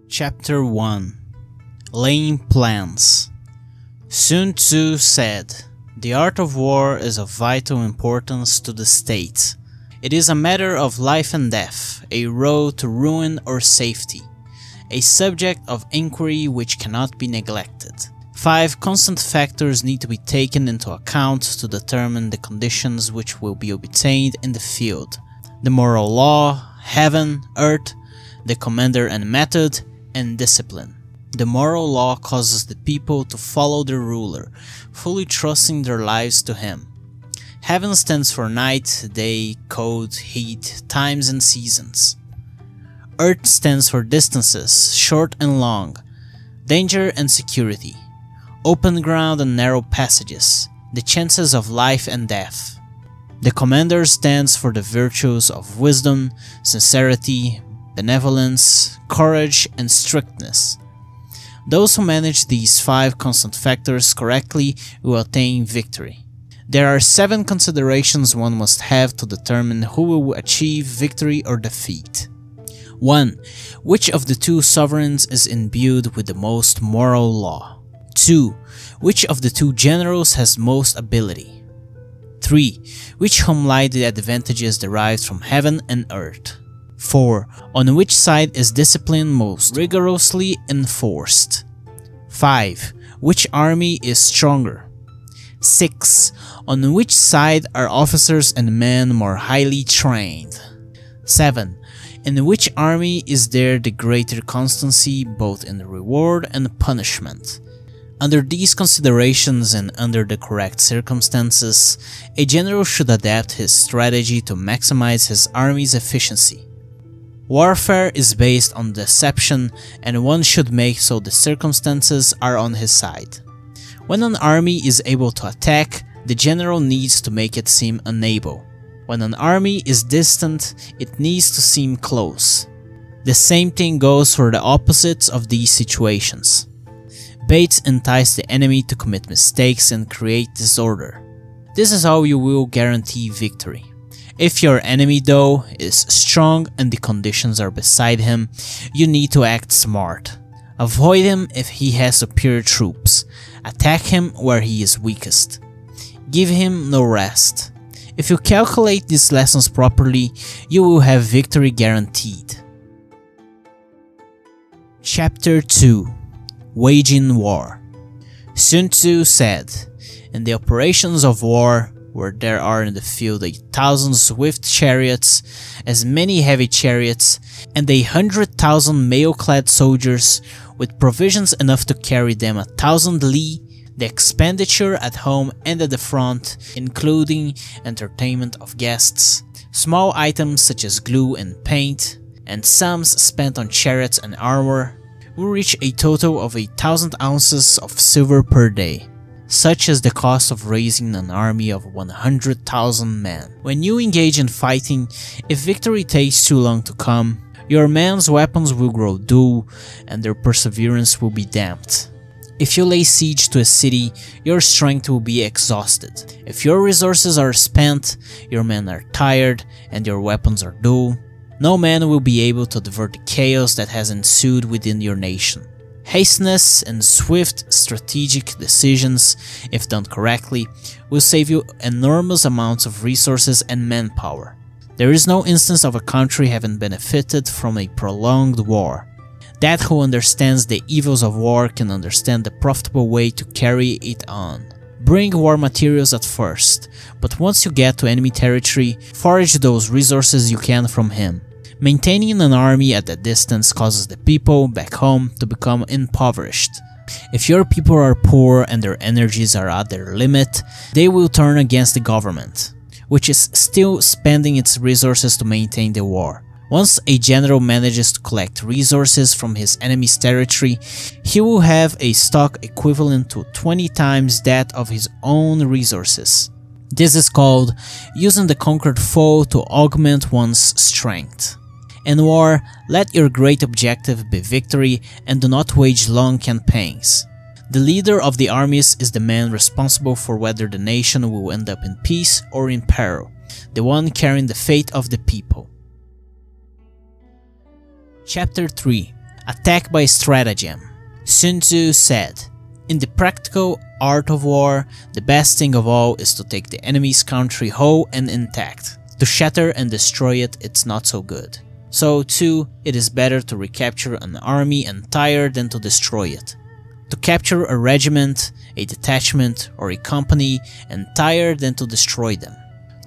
Chapter 1 Laying Plans. Sun Tzu said, "The art of war is of vital importance to the state. It is a matter of life and death, a road to ruin or safety, a subject of inquiry which cannot be neglected. 5 constant factors need to be taken into account to determine the conditions which will be obtained in the field: the moral law, heaven, earth, the commander and method, and discipline. The moral law causes the people to follow their ruler, fully trusting their lives to him. Heaven stands for night, day, cold, heat, times and seasons. Earth stands for distances, short and long, danger and security, open ground and narrow passages, the chances of life and death. The commander stands for the virtues of wisdom, sincerity, benevolence, courage, and strictness. Those who manage these 5 constant factors correctly will attain victory. There are 7 considerations one must have to determine who will achieve victory or defeat. 1. Which of the 2 sovereigns is imbued with the most moral law? 2. Which of the 2 generals has most ability? 3. Which whom lie the advantages derived from heaven and earth? 4. On which side is discipline most rigorously enforced? 5. Which army is stronger? 6. On which side are officers and men more highly trained? 7. In which army is there the greater constancy both in reward and punishment? Under these considerations and under the correct circumstances, a general should adapt his strategy to maximize his army's efficiency. Warfare is based on deception, and one should make so the circumstances are on his side. When an army is able to attack, the general needs to make it seem unable. When an army is distant, it needs to seem close. The same thing goes for the opposites of these situations. Baits entice the enemy to commit mistakes and create disorder. This is how you will guarantee victory. If your enemy, though, is strong and the conditions are beside him, you need to act smart. Avoid him if he has superior troops. Attack him where he is weakest. Give him no rest. If you calculate these lessons properly, you will have victory guaranteed. Chapter 2 Waging War. Sun Tzu said, "In the operations of war, where there are in the field 1,000 swift chariots, as many heavy chariots, and 100,000 mail-clad soldiers, with provisions enough to carry them 1,000 li, the expenditure at home and at the front, including entertainment of guests, small items such as glue and paint, and sums spent on chariots and armor, will reach a total of 1,000 ounces of silver per day. Such is the cost of raising an army of 100,000 men. When you engage in fighting, if victory takes too long to come, your men's weapons will grow dull and their perseverance will be damped. If you lay siege to a city, your strength will be exhausted. If your resources are spent, your men are tired, and your weapons are dull, no man will be able to divert the chaos that has ensued within your nation. Hasteness and swift strategic decisions, if done correctly, will save you enormous amounts of resources and manpower. There is no instance of a country having benefited from a prolonged war. That who understands the evils of war can understand the profitable way to carry it on. Bring war materials at first, but once you get to enemy territory, forage those resources you can from him. Maintaining an army at a distance causes the people back home to become impoverished. If your people are poor and their energies are at their limit, they will turn against the government, which is still spending its resources to maintain the war. Once a general manages to collect resources from his enemy's territory, he will have a stock equivalent to 20 times that of his own resources. This is called using the conquered foe to augment one's strength. In war, let your great objective be victory and do not wage long campaigns. The leader of the armies is the man responsible for whether the nation will end up in peace or in peril, the one carrying the fate of the people. Chapter 3 Attack by stratagem. Sun Tzu said, "In the practical art of war, the best thing of all is to take the enemy's country whole and intact. To shatter and destroy it, it's not so good. So too, it is better to recapture an army entire than to destroy it. To capture a regiment, a detachment, or a company entire than to destroy them.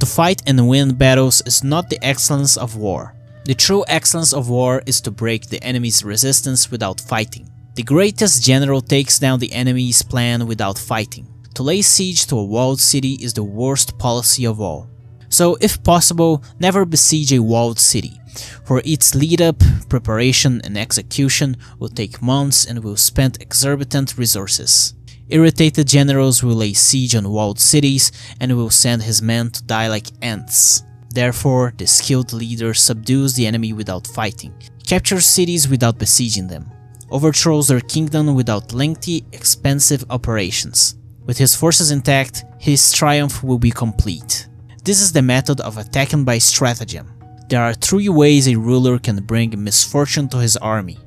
To fight and win battles is not the excellence of war. The true excellence of war is to break the enemy's resistance without fighting. The greatest general takes down the enemy's plan without fighting. To lay siege to a walled city is the worst policy of all. So, if possible, never besiege a walled city, for its lead-up, preparation and execution will take months and will spend exorbitant resources. Irritated generals will lay siege on walled cities and will send his men to die like ants. Therefore, the skilled leader subdues the enemy without fighting, captures cities without besieging them, overthrows their kingdom without lengthy, expensive operations. With his forces intact, his triumph will be complete. This is the method of attacking by stratagem. There are three ways a ruler can bring misfortune to his army.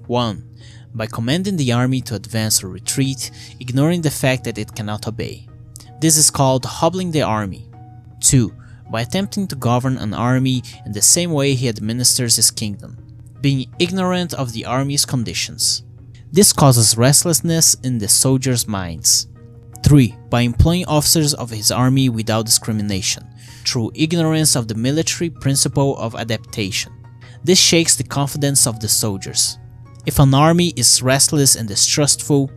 1. By commanding the army to advance or retreat, ignoring the fact that it cannot obey. This is called hobbling the army. 2. By attempting to govern an army in the same way he administers his kingdom, being ignorant of the army's conditions. This causes restlessness in the soldiers' minds. 3. By employing officers of his army without discrimination, through ignorance of the military principle of adaptation. This shakes the confidence of the soldiers. If an army is restless and distrustful,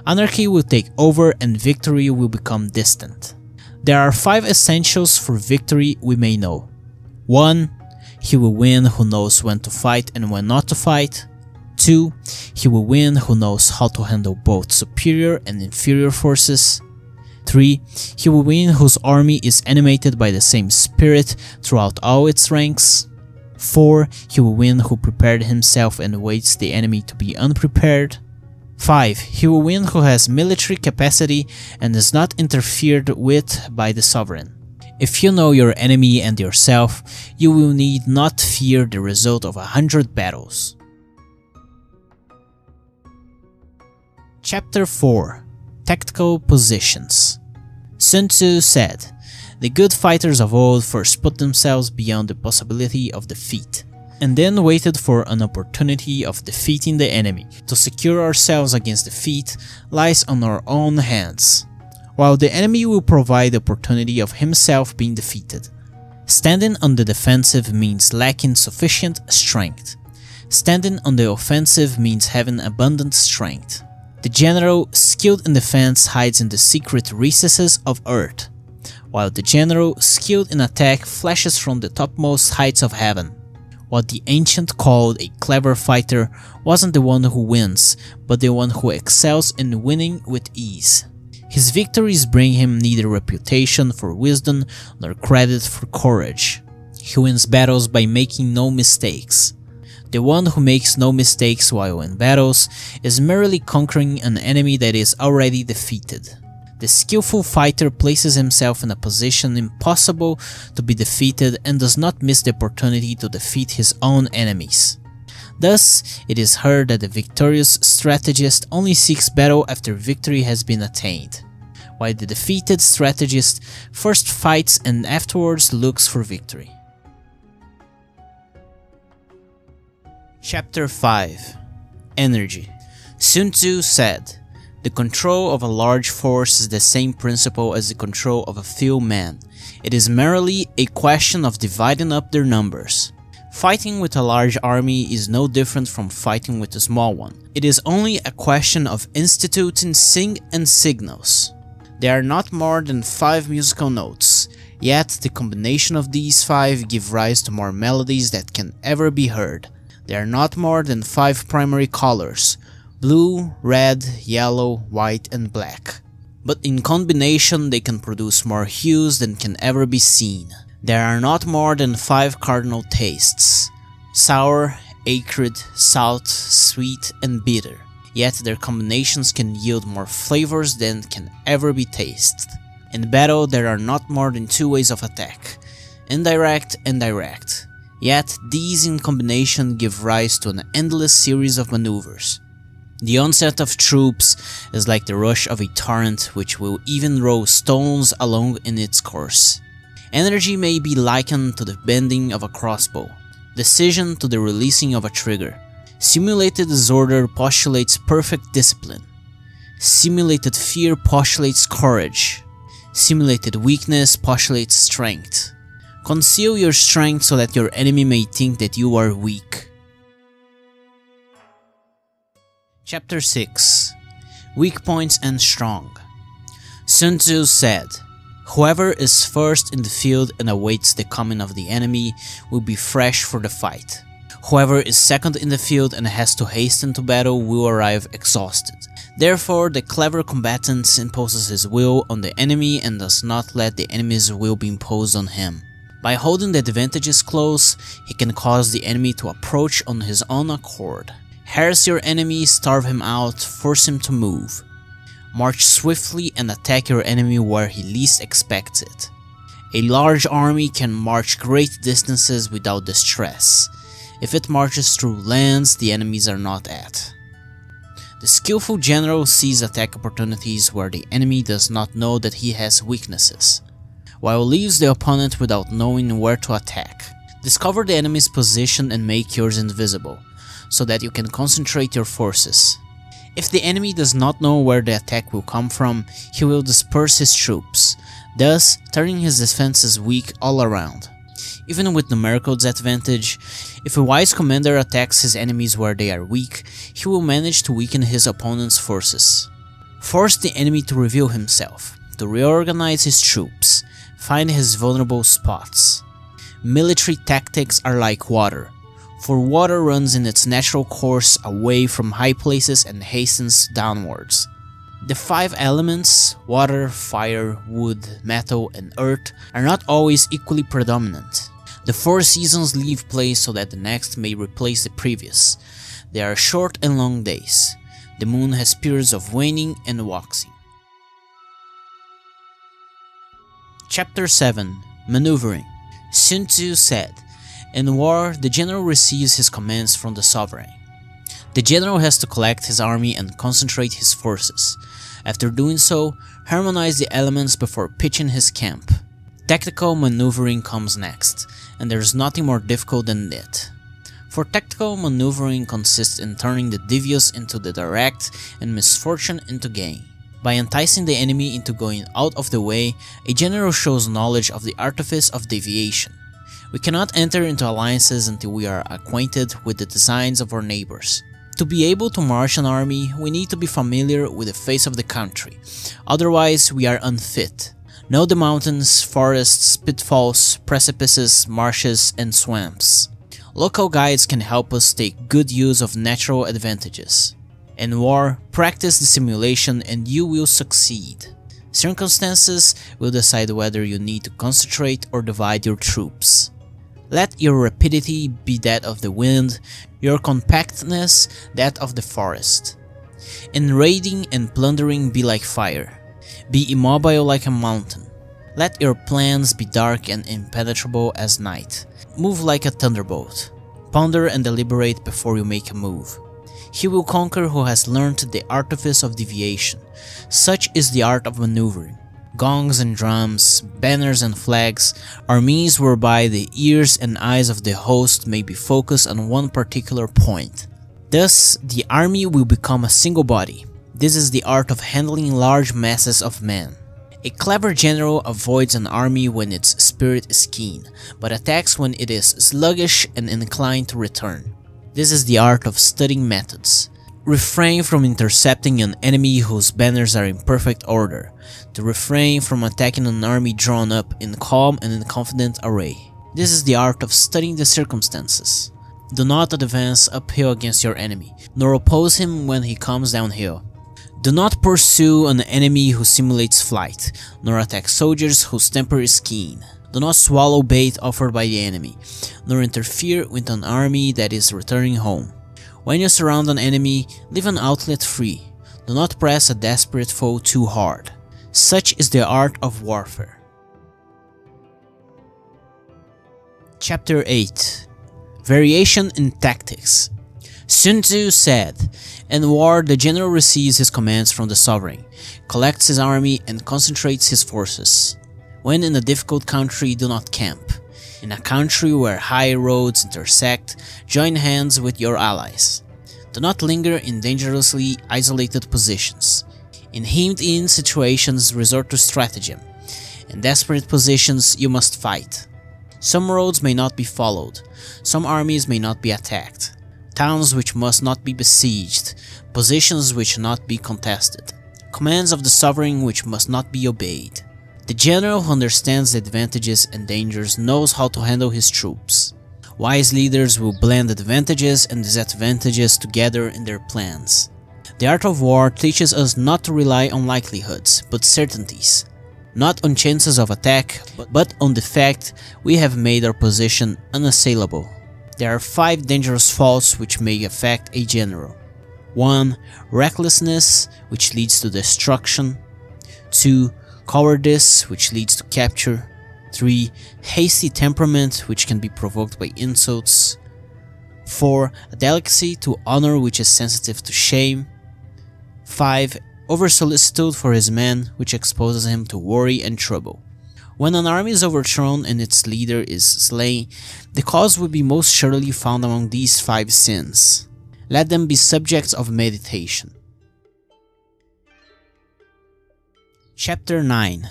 anarchy will take over and victory will become distant. There are 5 essentials for victory we may know. 1. He will win who knows when to fight and when not to fight. 2. He will win who knows how to handle both superior and inferior forces. 3. He will win whose army is animated by the same spirit throughout all its ranks. 4. He will win who prepared himself and waits the enemy to be unprepared. 5. He will win who has military capacity and is not interfered with by the sovereign. If you know your enemy and yourself, you will need not fear the result of 100 battles. Chapter 4. Tactical Positions. Sun Tzu said, "The good fighters of old first put themselves beyond the possibility of defeat, and then waited for an opportunity of defeating the enemy. To secure ourselves against defeat lies on our own hands, while the enemy will provide the opportunity of himself being defeated. Standing on the defensive means lacking sufficient strength. Standing on the offensive means having abundant strength. The general skilled in defense hides in the secret recesses of earth, while the general skilled in attack flashes from the topmost heights of heaven. What the ancient called a clever fighter wasn't the one who wins, but the one who excels in winning with ease. His victories bring him neither reputation for wisdom nor credit for courage. He wins battles by making no mistakes. The one who makes no mistakes while in battles is merely conquering an enemy that is already defeated. The skillful fighter places himself in a position impossible to be defeated and does not miss the opportunity to defeat his own enemies. Thus, it is heard that the victorious strategist only seeks battle after victory has been attained, while the defeated strategist first fights and afterwards looks for victory. Chapter 5. Energy. Sun Tzu said, "The control of a large force is the same principle as the control of a few men. It is merely a question of dividing up their numbers. Fighting with a large army is no different from fighting with a small one. It is only a question of instituting sing and signals. There are not more than 5 musical notes, yet the combination of these 5 give rise to more melodies that can ever be heard. There are not more than 5 primary colors: blue, red, yellow, white, and black. But in combination they can produce more hues than can ever be seen. There are not more than 5 cardinal tastes: sour, acrid, salt, sweet, and bitter. Yet their combinations can yield more flavors than can ever be tasted. In battle there are not more than 2 ways of attack: indirect and direct. Yet these in combination give rise to an endless series of maneuvers. The onset of troops is like the rush of a torrent which will even roll stones along in its course. Energy may be likened to the bending of a crossbow, decision to the releasing of a trigger. Simulated disorder postulates perfect discipline. Simulated fear postulates courage. Simulated weakness postulates strength. Conceal your strength so that your enemy may think that you are weak. Chapter 6. Weak Points and Strong. Sun Tzu said, "Whoever is first in the field and awaits the coming of the enemy will be fresh for the fight. Whoever is second in the field and has to hasten to battle will arrive exhausted. Therefore, the clever combatant imposes his will on the enemy and does not let the enemy's will be imposed on him. By holding the advantages close, he can cause the enemy to approach on his own accord. Harass your enemy, starve him out, force him to move. March swiftly and attack your enemy where he least expects it. A large army can march great distances without distress. If it marches through lands the enemies are not at. The skillful general sees attack opportunities where the enemy does not know that he has weaknesses, while leaves the opponent without knowing where to attack. Discover the enemy's position and make yours invisible, so that you can concentrate your forces. If the enemy does not know where the attack will come from, he will disperse his troops, thus turning his defenses weak all around. Even with numerical disadvantage, if a wise commander attacks his enemies where they are weak, he will manage to weaken his opponent's forces. Force the enemy to reveal himself, to reorganize his troops, find his vulnerable spots. Military tactics are like water, for water runs in its natural course away from high places and hastens downwards. The 5 elements, water, fire, wood, metal, and earth, are not always equally predominant. The 4 seasons leave place so that the next may replace the previous. There are short and long days. The moon has periods of waning and waxing. Chapter 7. Maneuvering. Sun Tzu said, "In war, the general receives his commands from the sovereign. The general has to collect his army and concentrate his forces. After doing so, harmonize the elements before pitching his camp. Tactical maneuvering comes next, and there is nothing more difficult than it. For tactical maneuvering consists in turning the devious into the direct and misfortune into gain. By enticing the enemy into going out of the way, a general shows knowledge of the artifice of deviation. We cannot enter into alliances until we are acquainted with the designs of our neighbors. To be able to march an army, we need to be familiar with the face of the country, otherwise we are unfit. Know the mountains, forests, pitfalls, precipices, marshes, and swamps. Local guides can help us take good use of natural advantages. In war, practice dissimulation and you will succeed. Circumstances will decide whether you need to concentrate or divide your troops. Let your rapidity be that of the wind, your compactness that of the forest. In raiding and plundering be like fire. Be immobile like a mountain. Let your plans be dark and impenetrable as night. Move like a thunderbolt. Ponder and deliberate before you make a move. He will conquer who has learned the artifice of deviation. Such is the art of maneuvering. Gongs and drums, banners and flags are means whereby the ears and eyes of the host may be focused on one particular point. Thus, the army will become a single body. This is the art of handling large masses of men. A clever general avoids an army when its spirit is keen, but attacks when it is sluggish and inclined to return. This is the art of studying methods. Refrain from intercepting an enemy whose banners are in perfect order, to refrain from attacking an army drawn up in calm and in confident array. This is the art of studying the circumstances. Do not advance uphill against your enemy, nor oppose him when he comes downhill. Do not pursue an enemy who simulates flight, nor attack soldiers whose temper is keen. Do not swallow bait offered by the enemy, nor interfere with an army that is returning home. When you surround an enemy, leave an outlet free. Do not press a desperate foe too hard. Such is the art of warfare. Chapter 8. Variation in tactics. Sun Tzu said, "In war, the general receives his commands from the sovereign, collects his army and concentrates his forces. When in a difficult country, do not camp. In a country where high roads intersect, join hands with your allies. Do not linger in dangerously isolated positions. In hemmed-in situations, resort to stratagem. In desperate positions, you must fight. Some roads may not be followed, some armies may not be attacked, towns which must not be besieged, positions which not be contested, commands of the sovereign which must not be obeyed. The general who understands the advantages and dangers knows how to handle his troops. Wise leaders will blend advantages and disadvantages together in their plans. The art of war teaches us not to rely on likelihoods, but certainties. Not on chances of attack, but on the fact we have made our position unassailable. There are 5 dangerous faults which may affect a general. 1. Recklessness, which leads to destruction. 2. Cowardice, which leads to capture. 3. Hasty temperament, which can be provoked by insults. 4. A delicacy to honor, which is sensitive to shame. 5. Over-solicitude for his men, which exposes him to worry and trouble. When an army is overthrown and its leader is slain, the cause will be most surely found among these 5 sins. Let them be subjects of meditation. Chapter 9.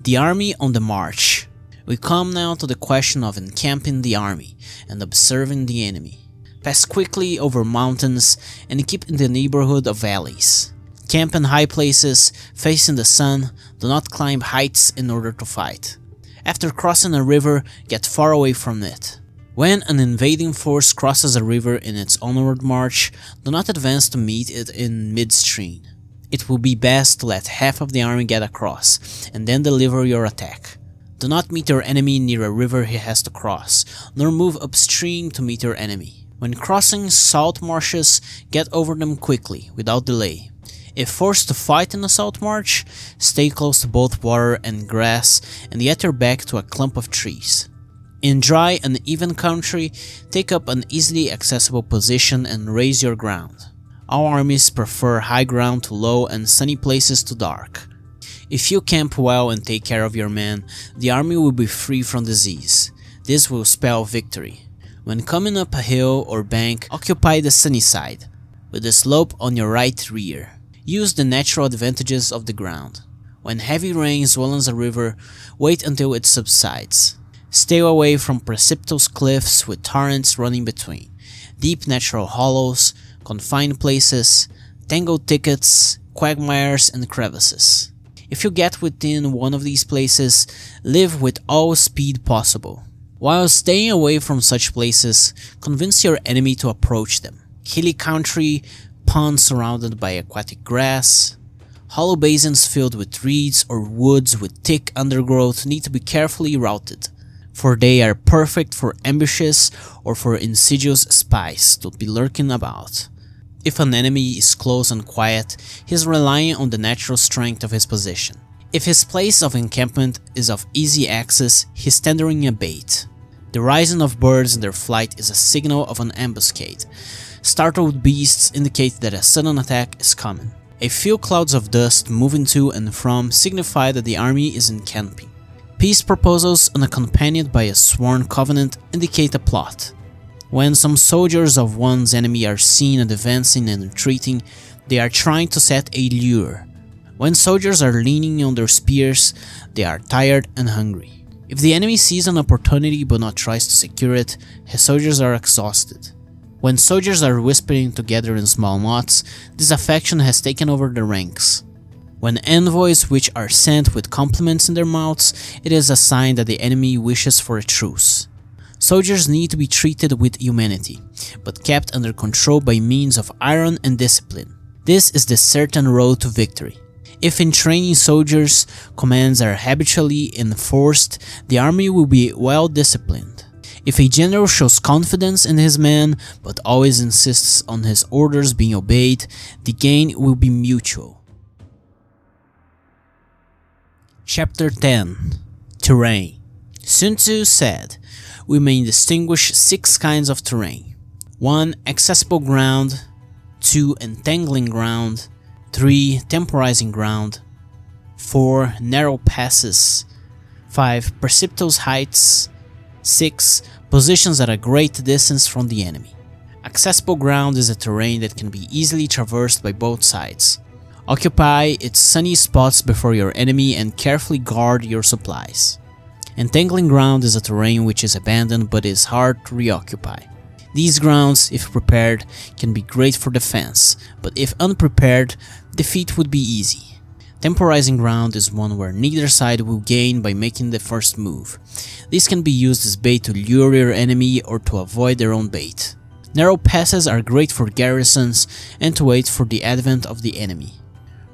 The Army on the March. We come now to the question of encamping the army and observing the enemy. Pass quickly over mountains and keep in the neighborhood of valleys. Camp in high places, facing the sun, do not climb heights in order to fight. After crossing a river, get far away from it. When an invading force crosses a river in its onward march, do not advance to meet it in midstream. It will be best to let half of the army get across, and then deliver your attack. Do not meet your enemy near a river he has to cross, nor move upstream to meet your enemy. When crossing salt marshes, get over them quickly, without delay. If forced to fight in a salt marsh, stay close to both water and grass and get your back to a clump of trees. In dry and even country, take up an easily accessible position and raise your ground. All armies prefer high ground to low and sunny places to dark. If you camp well and take care of your men, the army will be free from disease. This will spell victory. When coming up a hill or bank, occupy the sunny side, with the slope on your right rear. Use the natural advantages of the ground. When heavy rain swells a river, wait until it subsides. Stay away from precipitous cliffs with torrents running between, deep natural hollows, confined places, tangled thickets, quagmires and crevices. If you get within one of these places, live with all speed possible. While staying away from such places, convince your enemy to approach them. Hilly country, ponds surrounded by aquatic grass, hollow basins filled with reeds or woods with thick undergrowth need to be carefully routed, for they are perfect for ambushes or for insidious spies to be lurking about. If an enemy is close and quiet, he is relying on the natural strength of his position. If his place of encampment is of easy access, he is tendering a bait. The rising of birds in their flight is a signal of an ambuscade. Startled beasts indicate that a sudden attack is coming. A few clouds of dust moving to and from signify that the army is encamping. Peace proposals unaccompanied by a sworn covenant indicate a plot. When some soldiers of one's enemy are seen advancing and retreating, they are trying to set a lure. When soldiers are leaning on their spears, they are tired and hungry. If the enemy sees an opportunity but not tries to secure it, his soldiers are exhausted. When soldiers are whispering together in small knots, disaffection has taken over the ranks. When envoys which are sent with compliments in their mouths, it is a sign that the enemy wishes for a truce. Soldiers need to be treated with humanity, but kept under control by means of iron and discipline. This is the certain road to victory. If in training soldiers, commands are habitually enforced, the army will be well disciplined. If a general shows confidence in his men, but always insists on his orders being obeyed, the gain will be mutual. Chapter 10. Terrain. Sun Tzu said, we may distinguish 6 kinds of terrain. 1. Accessible ground. 2. Entangling ground. 3. Temporizing ground. 4. Narrow passes. 5. Precipitous heights. 6. Positions at a great distance from the enemy. Accessible ground is a terrain that can be easily traversed by both sides. Occupy its sunny spots before your enemy and carefully guard your supplies. Entangling ground is a terrain which is abandoned but is hard to reoccupy. These grounds, if prepared, can be great for defense, but if unprepared, defeat would be easy. Temporizing ground is one where neither side will gain by making the first move. These can be used as bait to lure your enemy or to avoid their own bait. Narrow passes are great for garrisons and to wait for the advent of the enemy.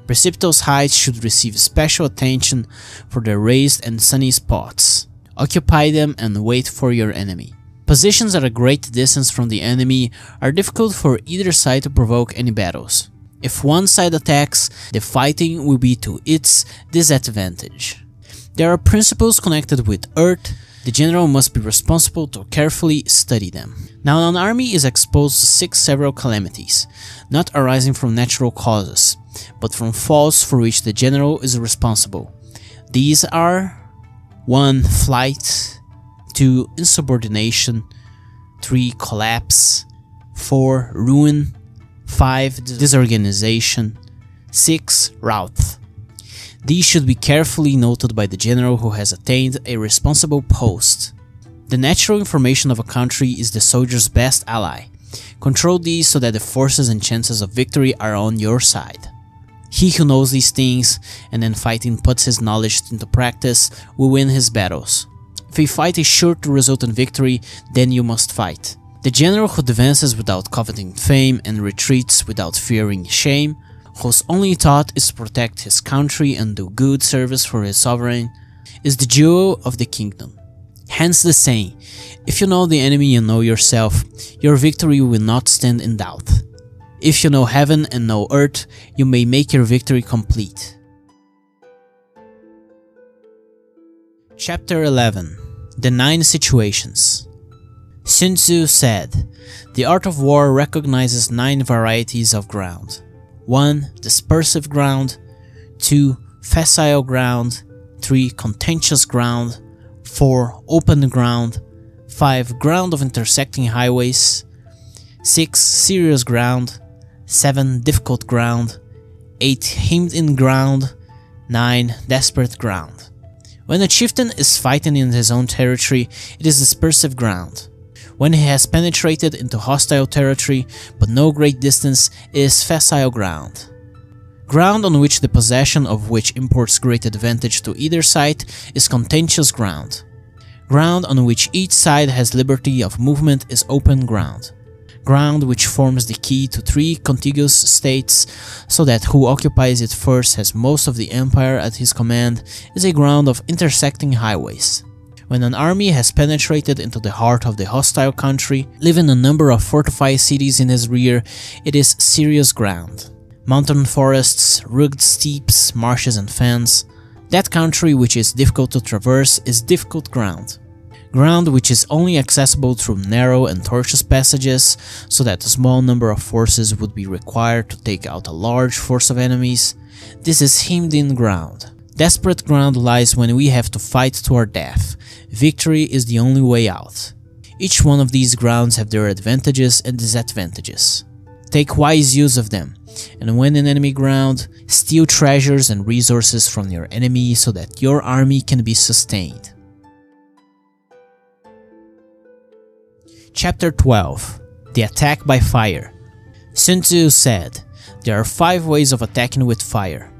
Precipitous heights should receive special attention for their raised and sunny spots. Occupy them and wait for your enemy. Positions at a great distance from the enemy are difficult for either side to provoke any battles. If one side attacks, the fighting will be to its disadvantage. There are principles connected with earth. The general must be responsible to carefully study them. Now an army is exposed to 6 several calamities, not arising from natural causes, but from faults for which the general is responsible. These are 1. Flight. 2. Insubordination. 3. Collapse. 4. Ruin. 5. Disorganization. 6. Rout. These should be carefully noted by the general who has attained a responsible post. The natural information of a country is the soldier's best ally. Control these so that the forces and chances of victory are on your side. He who knows these things and then fighting puts his knowledge into practice will win his battles. If a fight is sure to result in victory, then you must fight. The general who advances without coveting fame and retreats without fearing shame, whose only thought is to protect his country and do good service for his sovereign, is the jewel of the kingdom. Hence the saying, if you know the enemy and know yourself, your victory will not stand in doubt. If you know heaven and know earth, you may make your victory complete. Chapter 11. The 9 Situations. Sun Tzu said, the art of war recognizes 9 varieties of ground. 1. Dispersive ground. 2. Facile ground. 3. Contentious ground. 4. Open ground. 5. Ground of intersecting highways. 6. Serious ground. 7. Difficult ground. 8. Hemmed-in ground. 9. Desperate ground. When a chieftain is fighting in his own territory, it is dispersive ground. When he has penetrated into hostile territory, but no great distance, is facile ground. Ground on which the possession of which imports great advantage to either side is contentious ground. Ground on which each side has liberty of movement is open ground. Ground which forms the key to 3 contiguous states, so that who occupies it first has most of the empire at his command, is a ground of intersecting highways. When an army has penetrated into the heart of the hostile country, leaving a number of fortified cities in his rear, it is serious ground. Mountain forests, rugged steeps, marshes and fens. That country which is difficult to traverse is difficult ground. Ground which is only accessible through narrow and tortuous passages, so that a small number of forces would be required to take out a large force of enemies. This is hemmed-in ground. Desperate ground lies when we have to fight to our death. Victory is the only way out. Each one of these grounds have their advantages and disadvantages. Take wise use of them, and when in enemy ground, steal treasures and resources from your enemy so that your army can be sustained. Chapter 12. The Attack by Fire. Sun Tzu said, there are 5 ways of attacking with fire.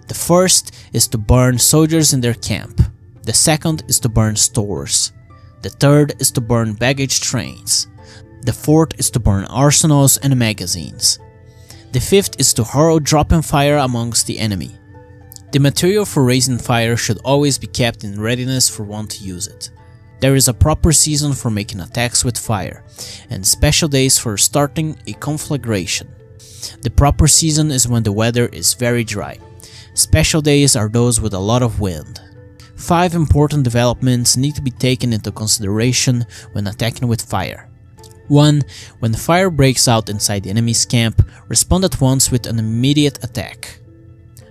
The first is to burn soldiers in their camp. The second is to burn stores. The third is to burn baggage trains. The fourth is to burn arsenals and magazines. The fifth is to hurl drop-in fire amongst the enemy. The material for raising fire should always be kept in readiness for one to use it. There is a proper season for making attacks with fire, and special days for starting a conflagration. The proper season is when the weather is very dry. Special days are those with a lot of wind. 5 important developments need to be taken into consideration when attacking with fire. 1. When fire breaks out inside the enemy's camp, respond at once with an immediate attack.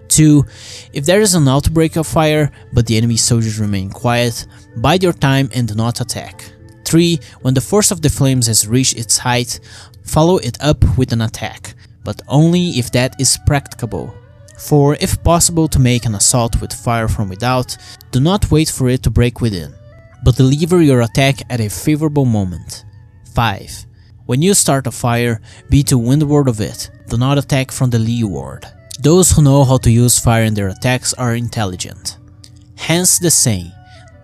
2. If there is an outbreak of fire, but the enemy soldiers remain quiet, bide your time and do not attack. 3. When the force of the flames has reached its height, follow it up with an attack, but only if that is practicable. 4. If possible to make an assault with fire from without, do not wait for it to break within, but deliver your attack at a favorable moment. 5. When you start a fire, be to windward of it, do not attack from the leeward. Those who know how to use fire in their attacks are intelligent. Hence the saying,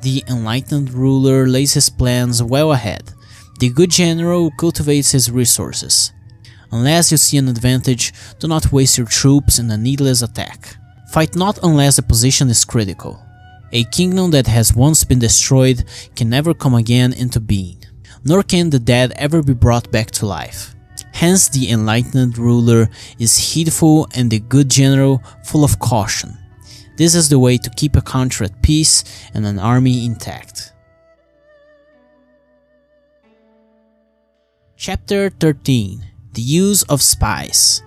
the enlightened ruler lays his plans well ahead, the good general cultivates his resources. Unless you see an advantage, do not waste your troops in a needless attack. Fight not unless the position is critical. A kingdom that has once been destroyed can never come again into being, nor can the dead ever be brought back to life. Hence the enlightened ruler is heedful and the good general full of caution. This is the way to keep a country at peace and an army intact. Chapter 13. The Use of Spies.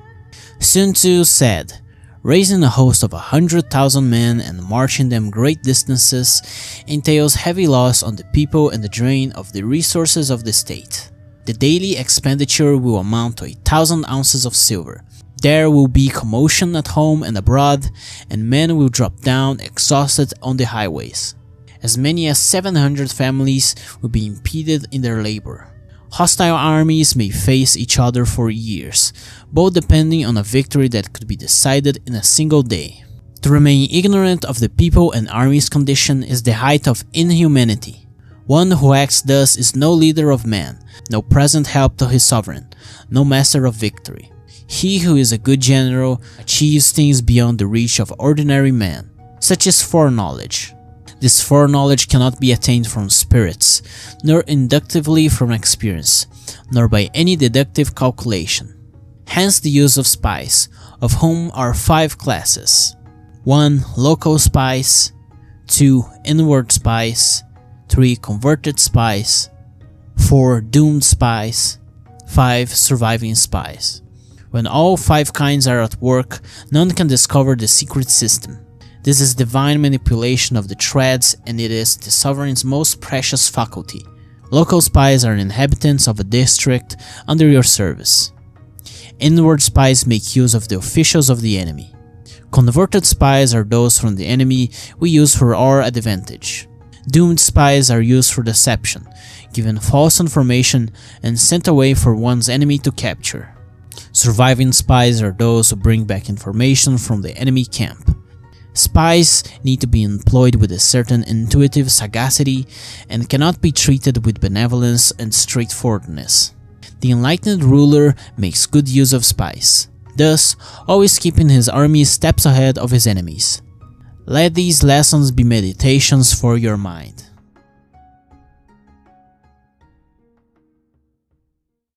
Sun Tzu said, "Raising a host of 100,000 men and marching them great distances entails heavy loss on the people and the drain of the resources of the state. The daily expenditure will amount to 1,000 ounces of silver. There will be commotion at home and abroad, and men will drop down exhausted on the highways. As many as 700 families will be impeded in their labor. Hostile armies may face each other for years, both depending on a victory that could be decided in a single day. To remain ignorant of the people and army's condition is the height of inhumanity. One who acts thus is no leader of men, no present help to his sovereign, no master of victory. He who is a good general achieves things beyond the reach of ordinary men, such as foreknowledge. This foreknowledge cannot be attained from spirits, nor inductively from experience, nor by any deductive calculation. Hence the use of spies, of whom are 5 classes. 1. Local spies. 2. Inward spies. 3. Converted spies. 4. Doomed spies. 5. Surviving spies. When all 5 kinds are at work, none can discover the secret system. This is divine manipulation of the threads, and it is the sovereign's most precious faculty. Local spies are inhabitants of a district under your service. Inward spies make use of the officials of the enemy. Converted spies are those from the enemy we use for our advantage. Doomed spies are used for deception, given false information and sent away for one's enemy to capture. Surviving spies are those who bring back information from the enemy camp. Spies need to be employed with a certain intuitive sagacity and cannot be treated with benevolence and straightforwardness. The enlightened ruler makes good use of spies, thus always keeping his army steps ahead of his enemies. Let these lessons be meditations for your mind.